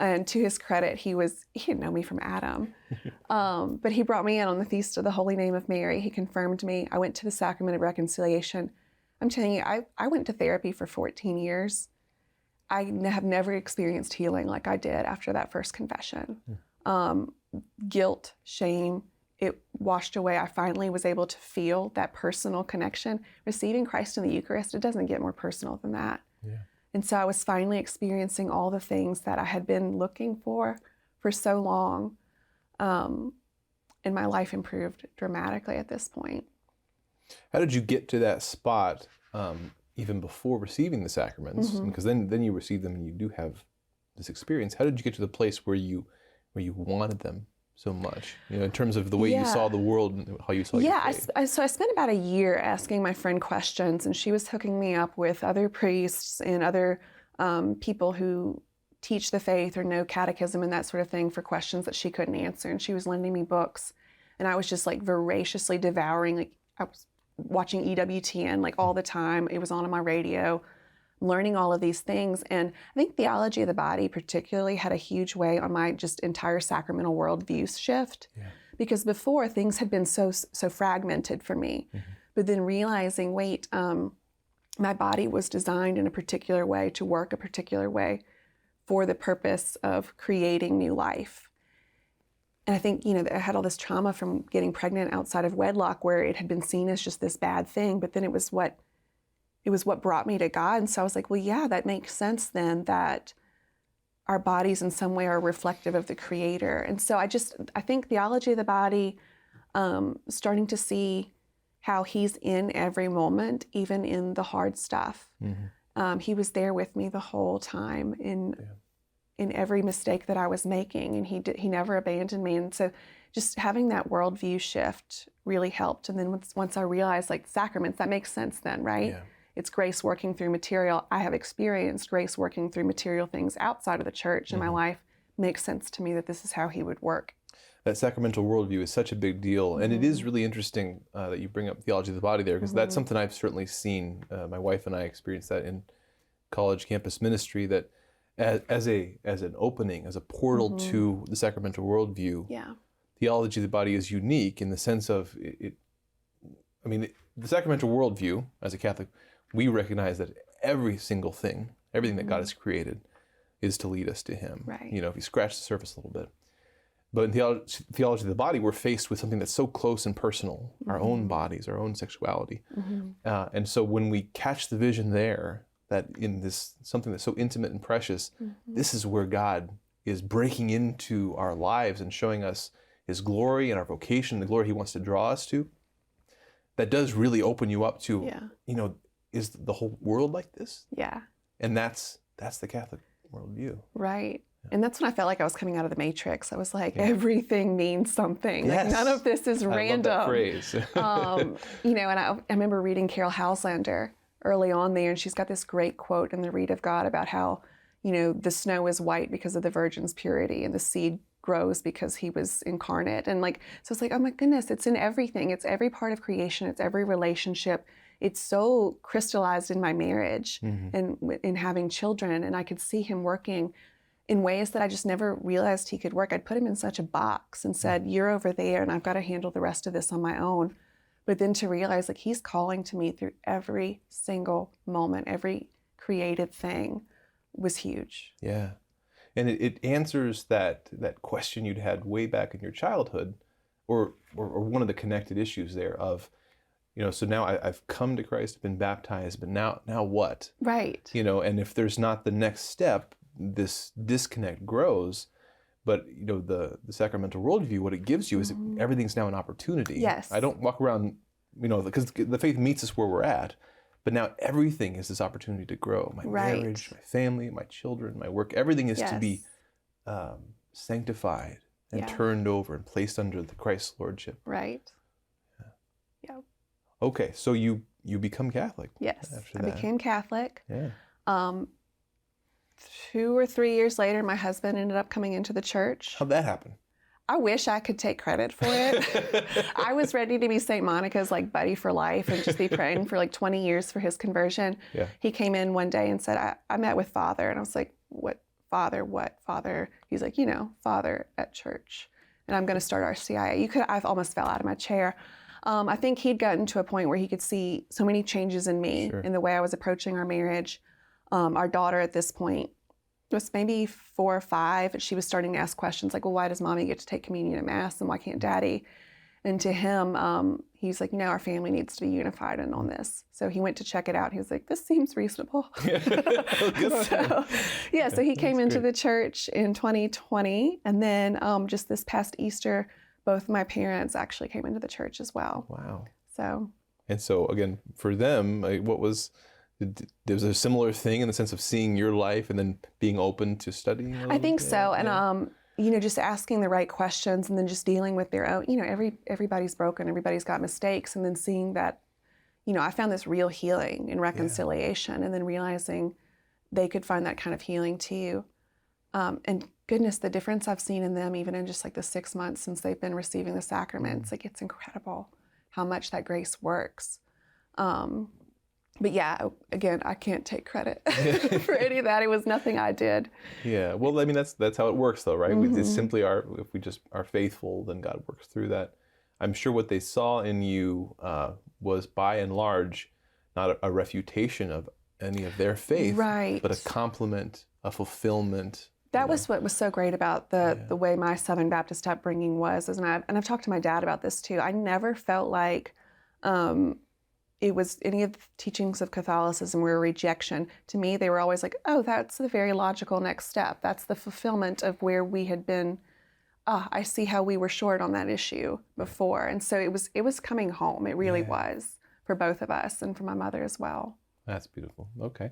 And to his credit, he didn't know me from Adam, but he brought me in on the Feast of the Holy Name of Mary. He confirmed me. I went to the Sacrament of Reconciliation. I'm telling you, I went to therapy for 14 years. I have never experienced healing like I did after that first confession. Guilt, shame, it washed away. I finally was able to feel that personal connection. Receiving Christ in the Eucharist, it doesn't get more personal than that. Yeah. And so I was finally experiencing all the things that I had been looking for so long. And my life improved dramatically at this point. How did you get to that spot even before receiving the sacraments? Because then you receive them and you do have this experience. How did you get to the place where you wanted them so much, in terms of the way you saw the world and how you saw your faith? So I spent about a year asking my friend questions, and she was hooking me up with other priests and other people who teach the faith or know catechism and that sort of thing for questions that she couldn't answer. And she was lending me books, and I was just like voraciously devouring. I was watching EWTN all the time. It was on my radio, learning all of these things. And I think theology of the body particularly had a huge way on my just entire sacramental worldview shift. Yeah. Because before, things had been so fragmented for me. But then realizing, wait, my body was designed in a particular way to work a particular way for the purpose of creating new life. And I think, I had all this trauma from getting pregnant outside of wedlock, where it had been seen as just this bad thing, but then it was what brought me to God. And so I was like, well, yeah, that makes sense then, that our bodies in some way are reflective of the Creator. And so I think theology of the body, starting to see how He's in every moment, even in the hard stuff. He was there with me the whole time in every mistake that I was making, and He never abandoned me. And so just having that worldview shift really helped. And then once I realized, sacraments, that makes sense then, right? Yeah. It's grace working through material. I have experienced grace working through material things outside of the church in my life. Makes sense to me that this is how He would work. That sacramental worldview is such a big deal. And it is really interesting that you bring up theology of the body there, because that's something I've certainly seen. My wife and I experienced that in college campus ministry, that as an opening, as a portal to the sacramental worldview, theology of the body is unique in the sense of the sacramental worldview, as a Catholic, we recognize that every single thing, everything that God has created, is to lead us to Him. Right. If you scratch the surface a little bit. But in theology of the body, we're faced with something that's so close and personal, our own bodies, our own sexuality. And so when we catch the vision there, that in this something that's so intimate and precious, this is where God is breaking into our lives and showing us His glory and our vocation, the glory He wants to draw us to, that does really open you up to, is the whole world like this? Yeah. And that's the Catholic worldview. Right. And that's when I felt like I was coming out of the Matrix. I was like, everything means something. Yes. Like, none of this is random. I love that phrase. And I remember reading Carol Houslander early on there, and she's got this great quote in the Read of God about how, the snow is white because of the virgin's purity, and the seed grows because he was incarnate. And so it's like, oh my goodness, it's in everything. It's every part of creation. It's every relationship. It's so crystallized in my marriage and in having children. And I could see him working in ways that I just never realized he could work. I'd put him in such a box and said, you're over there and I've got to handle the rest of this on my own. But then to realize he's calling to me through every single moment, every created thing was huge. Yeah. And it answers that question you'd had way back in your childhood, or one of the connected issues there of, so now I've come to Christ, I've been baptized, but now what? Right. And if there's not the next step, this disconnect grows. But the sacramental worldview, what it gives you is everything's now an opportunity. Yes. I don't walk around, because the faith meets us where we're at, but now everything is this opportunity to grow. My marriage, my family, my children, my work, everything is to be sanctified and turned over and placed under the Christ's lordship. Right. Yeah. Okay, so you become Catholic. Yes, after I that. became Catholic. Yeah. 2 or 3 years later, my husband ended up coming into the church. How'd that happen? I wish I could take credit for it. I was ready to be St. Monica's buddy for life and just be praying for 20 years for his conversion. Yeah. He came in one day and said, I met with Father. And I was like, what Father? He's like, Father at church. And I'm going to start RCIA. I've almost fell out of my chair. I think he'd gotten to a point where he could see so many changes in me, in the way I was approaching our marriage. Our daughter at this point was maybe 4 or 5. She was starting to ask questions like, well, why does mommy get to take communion at Mass and why can't daddy? And to him, he's like, no, our family needs to be unified on this. So he went to check it out. He was like, this seems reasonable. So he came into the church in 2020. And then just this past Easter, both my parents actually came into the church as well. Wow. And so again, for them, what was... there was a similar thing in the sense of seeing your life and then being open to studying? I think so. And, just asking the right questions and then just dealing with their own, everybody's broken, everybody's got mistakes. And then seeing that, I found this real healing and reconciliation and then realizing they could find that kind of healing too. And goodness, the difference I've seen in them, even in just the 6 months since they've been receiving the sacraments, it's incredible how much that grace works. But yeah, again, I can't take credit for any of that. It was nothing I did. Yeah, well, I mean, that's how it works, though, right? We just simply if we just are faithful, then God works through that. I'm sure what they saw in you was, by and large, not a refutation of any of their faith, right, but a complement, a fulfillment. That was what was so great about the way my Southern Baptist upbringing was. And I've talked to my dad about this too. I never felt like it was any of the teachings of Catholicism were a rejection. To me, they were always like, oh, that's the very logical next step. That's the fulfillment of where we had been. I see how we were short on that issue before. And so it was coming home. It really was for both of us and for my mother as well. That's beautiful. Okay.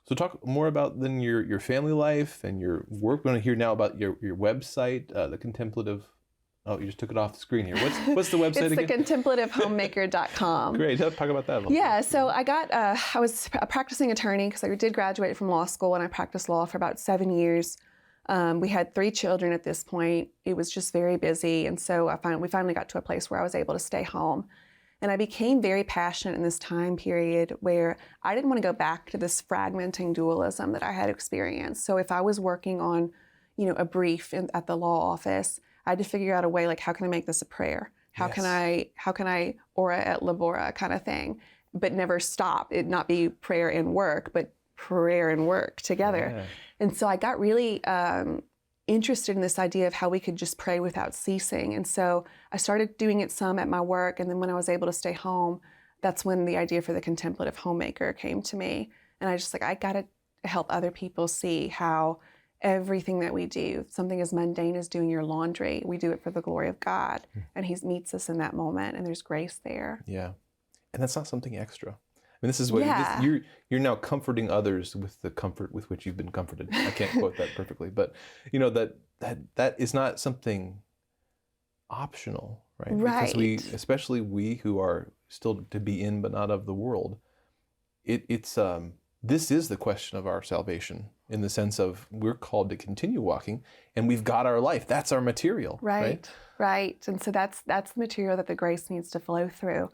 So talk more about then your family life and your work. We want to hear now about your website, the Contemplative. Oh, you just took it off the screen here. What's the website again? It's thecontemplativehomemaker.com. Great. Talk about that a little bit. So I was a practicing attorney because I did graduate from law school and I practiced law for about 7 years. We had 3 children at this point. It was just very busy. And so we finally got to a place where I was able to stay home. And I became very passionate in this time period where I didn't want to go back to this fragmenting dualism that I had experienced. So if I was working on, a brief at the law office, I had to figure out a way, how can I make this a prayer? How can I ora et labora kind of thing, but never stop it, not be prayer and work, but prayer and work together. Yeah. And so I got really interested in this idea of how we could just pray without ceasing. And so I started doing it some at my work. And then when I was able to stay home, that's when the idea for the Contemplative Homemaker came to me. And I just I got to help other people see how everything that we do, something as mundane as doing your laundry, we do it for the glory of God. And He meets us in that moment and there's grace there. Yeah. And that's not something extra. mean, this is what Yeah. you're now comforting others with the comfort with which you've been comforted. I can't quote that perfectly, but that is not something optional, right? Because Right. especially we who are still to be in but not of the world, it's this is the question of our salvation in the sense of we're called to continue walking, and we've got our life. That's our material, right? Right. And so that's the material that the grace needs to flow through.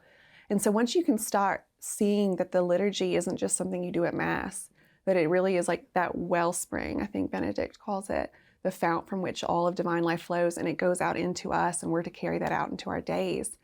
And so once you can start seeing that the liturgy isn't just something you do at Mass, that it really is like that wellspring, I think Benedict calls it, the fount from which all of divine life flows, and it goes out into us, and we're to carry that out into our days.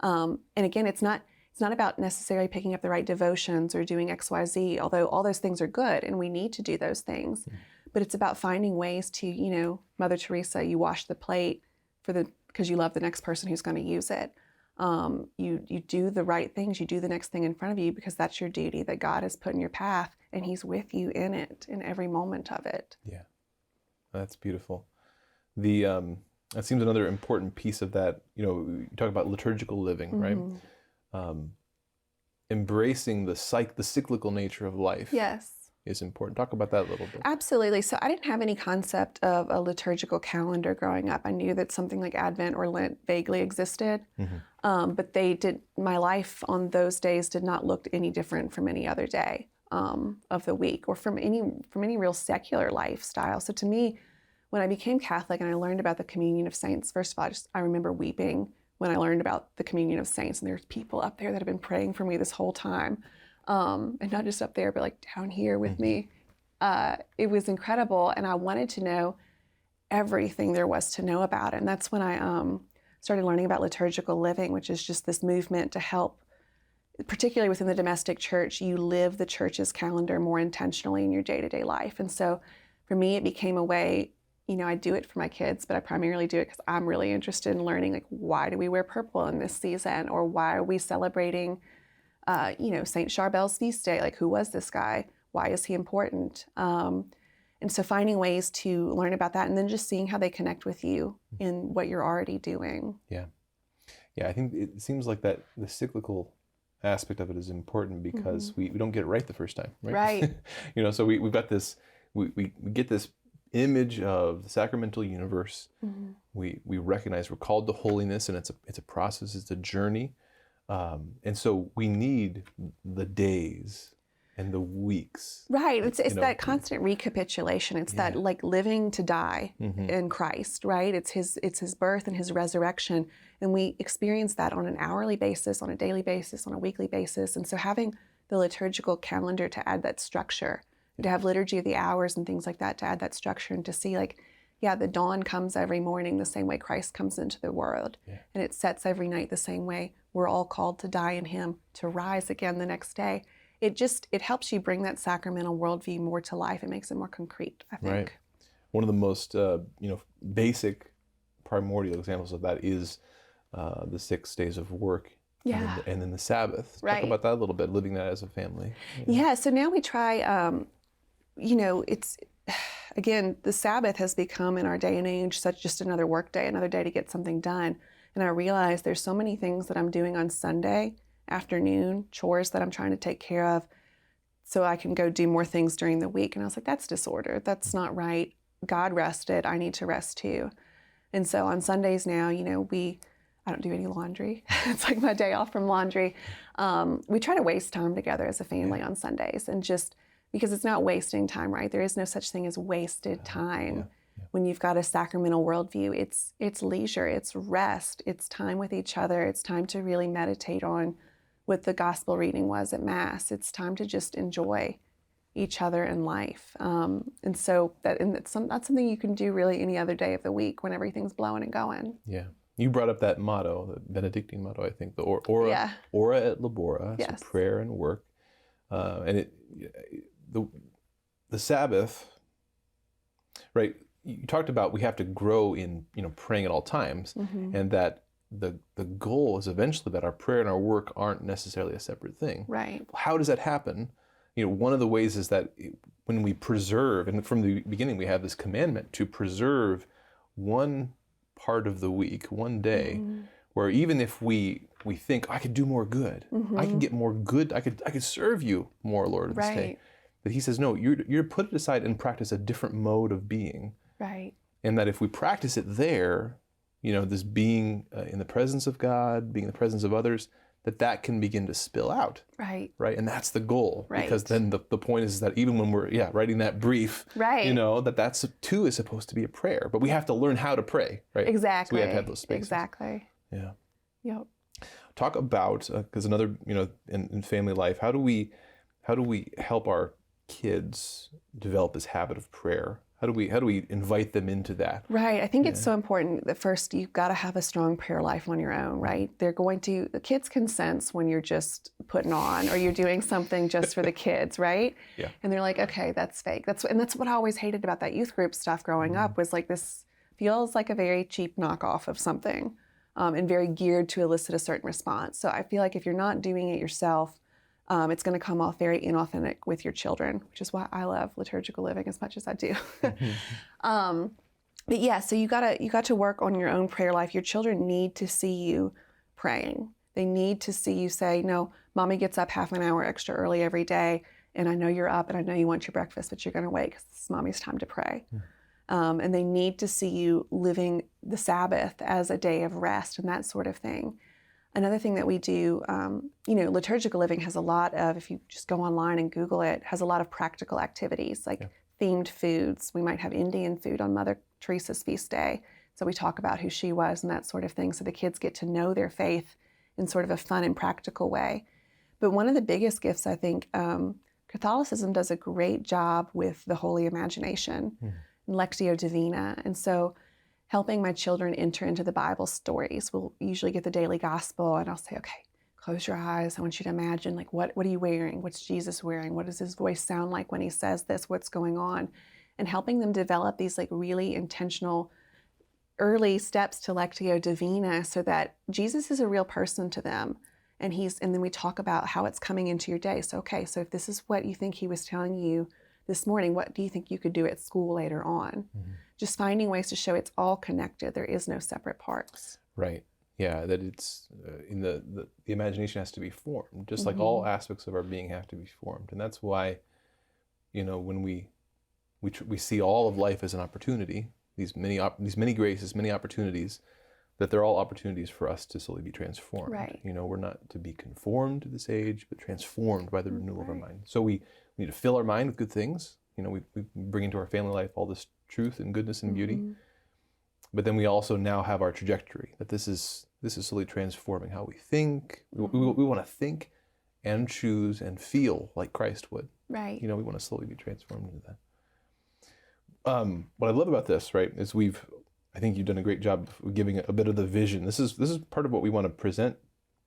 And again, it's not about necessarily picking up the right devotions or doing XYZ, although all those things are good and we need to do those things. But it's about finding ways to, Mother Teresa, you wash the plate because you love the next person who's going to use it. You do the right things, you do the next thing in front of you because that's your duty that God has put in your path, and He's with you in it, in every moment of it. Yeah, that's beautiful. That seems another important piece of that. You talk about liturgical living, right? Embracing the cyclical nature of life. Yes. Is important. Talk about that a little bit. Absolutely. So I didn't have any concept of a liturgical calendar growing up. I knew that something like Advent or Lent vaguely existed, but my life on those days did not look any different from any other day of the week or from any real secular lifestyle. So to me, when I became Catholic and I learned about the communion of saints, first of all, I remember weeping when I learned about the communion of saints, and there's people up there that have been praying for me this whole time. And not just up there, but like down here with me. It was incredible, and I wanted to know everything there was to know about it. And that's when I started learning about liturgical living, which is just this movement to help, particularly within the domestic church, you live the church's calendar more intentionally in your day-to-day life. And so for me, it became a way, I do it for my kids, but I primarily do it because I'm really interested in learning, like, why do we wear purple in this season? Or why are we celebrating St. Charbel's feast day? Like, who was this guy? Why is he important? And so finding ways to learn about that, and then just seeing how they connect with you in what you're already doing. Yeah. I think it seems like that the cyclical aspect of it is important because we don't get it right the first time, right? Right. So we've got this, we get this image of the sacramental universe. We recognize we're called to holiness, and it's a process, it's a journey. And so we need the days and the weeks. Right. It's that constant recapitulation. It's that like living to die in Christ, right? It's his birth and his resurrection. And we experience that on an hourly basis, on a daily basis, on a weekly basis. And so having the liturgical calendar to add that structure, to have liturgy of the hours and things like that to add that structure, and to see the dawn comes every morning the same way Christ comes into the world. And it sets every night the same way. We're all called to die in Him, to rise again the next day. It helps you bring that sacramental worldview more to life. It makes it more concrete, I think. Right. One of the most basic primordial examples of that is the 6 days of work. Yeah. And then the Sabbath. Right. Talk about that a little bit, living that as a family. Yeah, so now we try, it's, again, the Sabbath has become in our day and age just another work day, another day to get something done. And I realize there's so many things that I'm doing on Sunday afternoon, chores that I'm trying to take care of so I can go do more things during the week. And I was like, that's disorder. That's not right. God rested. I need to rest too. And so on Sundays now, I don't do any laundry. It's like my day off from laundry. We try to waste time together as a family on Sundays, and just because it's not wasting time, right? There is no such thing as wasted time. When you've got a sacramental worldview, it's leisure, it's rest, it's time with each other, it's time to really meditate on what the gospel reading was at Mass. It's time to just enjoy each other in life. And so that's something you can do really any other day of the week when everything's blowing and going. Yeah. You brought up that motto, the Benedictine motto, I think, the ora et labora, Yes. So prayer and work. And the Sabbath, right? You talked about we have to grow in praying at all times, and that the goal is eventually that our prayer and our work aren't necessarily a separate thing. Right. How does that happen? One of the ways is that when we preserve, and from the beginning we have this commandment to preserve one part of the week, one day, where even if we think I could do more good, I can get more good, I could serve you more, Lord, this day. But he says, no, you're to put it aside and practice a different mode of being. Right. And that if we practice it there, this being in the presence of God, being in the presence of others, that can begin to spill out. Right. Right. And that's the goal. Right. Because then the point is that even when we're writing that brief, right. That's too is supposed to be a prayer. But we have to learn how to pray, right? Exactly. So we have to have those spaces. Exactly. Yeah. Yep. Talk about, because another, in family life, how do we help our kids develop this habit of prayer? How do we invite them into that? Right. I think it's so important that first you've got to have a strong prayer life on your own, right? The kids can sense when you're just putting on or you're doing something just for the kids, right? Yeah. And they're like, okay, that's fake. That's what I always hated about that youth group stuff growing up was like this feels like a very cheap knockoff of something and very geared to elicit a certain response. So I feel like if you're not doing it yourself, it's going to come off very inauthentic with your children, which is why I love liturgical living as much as I do. But yeah, so you got to work on your own prayer life. Your children need to see you praying. They need to see you say, no, mommy gets up half an hour extra early every day, and I know you're up, and I know you want your breakfast, but you're going to wait because it's mommy's time to pray. And they need to see you living the Sabbath as a day of rest and that sort of thing. Another thing that we do, liturgical living has a lot of, if you just go online and Google it, has a lot of practical activities like themed foods. We might have Indian food on Mother Teresa's feast day. So we talk about who she was and that sort of thing. So the kids get to know their faith in sort of a fun and practical way. But one of the biggest gifts, I think, Catholicism does a great job with the Holy Imagination, Lectio Divina. And so helping my children enter into the Bible stories. We'll usually get the daily gospel and I'll say, okay, close your eyes. I want you to imagine, like, what are you wearing? What's Jesus wearing? What does his voice sound like when he says this? What's going on? And helping them develop these like really intentional early steps to Lectio Divina so that Jesus is a real person to them. And then we talk about how it's coming into your day. So, okay, so if this is what you think he was telling you this morning, what do you think you could do at school later on? Just finding ways to show it's all connected. There is no separate parts. Right. Yeah, that it's in the imagination has to be formed, just like all aspects of our being have to be formed. And that's why, when we see all of life as an opportunity, these many graces, many opportunities, that they're all opportunities for us to slowly be transformed. Right. We're not to be conformed to this age, but transformed by the renewal of our mind. So we need to fill our mind with good things. We bring into our family life all this truth and goodness and beauty. But then we also now have our trajectory, that this is slowly transforming how we think. We want to think and choose and feel like Christ would. Right. We want to slowly be transformed into that. What I love about this, right, is I think you've done a great job of giving a bit of the vision. This is part of what we want to present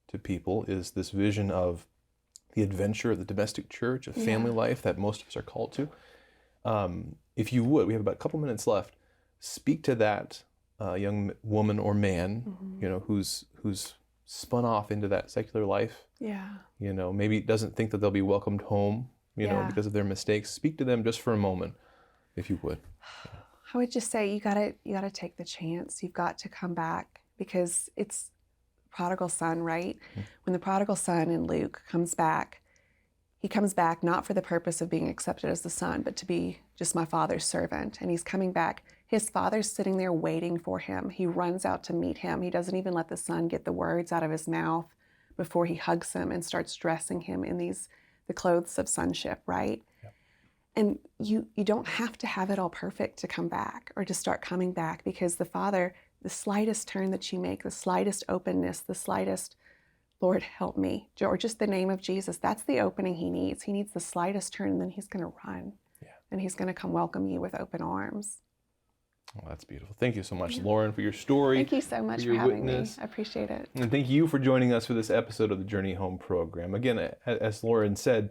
to people, is this vision of the adventure of the domestic church, of family life that most of us are called to. If you would, we have about a couple minutes left, speak to that young woman or man, who's spun off into that secular life. Yeah. Maybe doesn't think that they'll be welcomed home, because of their mistakes. Speak to them just for a moment, if you would. I would just say you gotta take the chance. You've got to come back, because it's prodigal son, right? When the prodigal son in Luke comes back, he comes back not for the purpose of being accepted as the son, but to be just my father's servant. And he's coming back. His father's sitting there waiting for him. He runs out to meet him. He doesn't even let the son get the words out of his mouth before he hugs him and starts dressing him in the clothes of sonship, right? And you don't have to have it all perfect to come back or to start coming back, because the Father, the slightest turn that you make, the slightest openness, the slightest, Lord, help me, or just the name of Jesus, that's the opening he needs. He needs the slightest turn, and then he's going to run. And he's going to come welcome you with open arms. Oh, that's beautiful. Thank you so much, Lauren, for your story. Thank you so much for having me. I appreciate it. And thank you for joining us for this episode of the Journey Home program. Again, as Lauren said,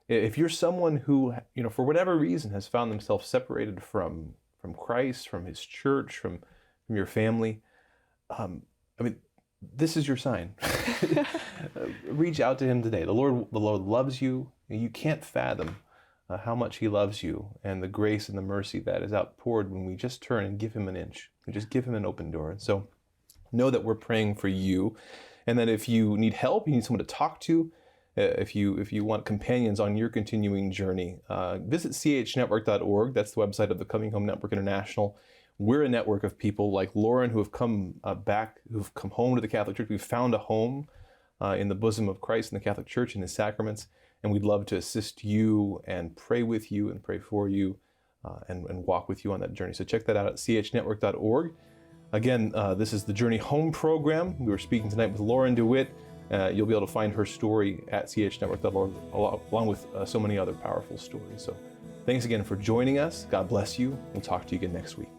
if you're someone who, for whatever reason has found themselves separated from Christ, from his church, from your family, this is your sign. Reach out to him today. The Lord loves you. You can't fathom how much he loves you, and the grace and the mercy that is outpoured when we just turn and give him an inch. We just give him an open door. And so know that we're praying for you, and that if you need help, you need someone to talk to, if you want companions on your continuing journey, visit chnetwork.org. That's the website of the Coming Home Network International. We're a network of people like Lauren who have come back, who've come home to the Catholic Church. We've found a home in the bosom of Christ in the Catholic Church and His sacraments, and we'd love to assist you and pray with you and pray for you and walk with you on that journey. So check that out at chnetwork.org. Again, this is the Journey Home program. We were speaking tonight with Lauren DeWitt. You'll be able to find her story at chnetwork.org along with so many other powerful stories. So thanks again for joining us. God bless you. We'll talk to you again next week.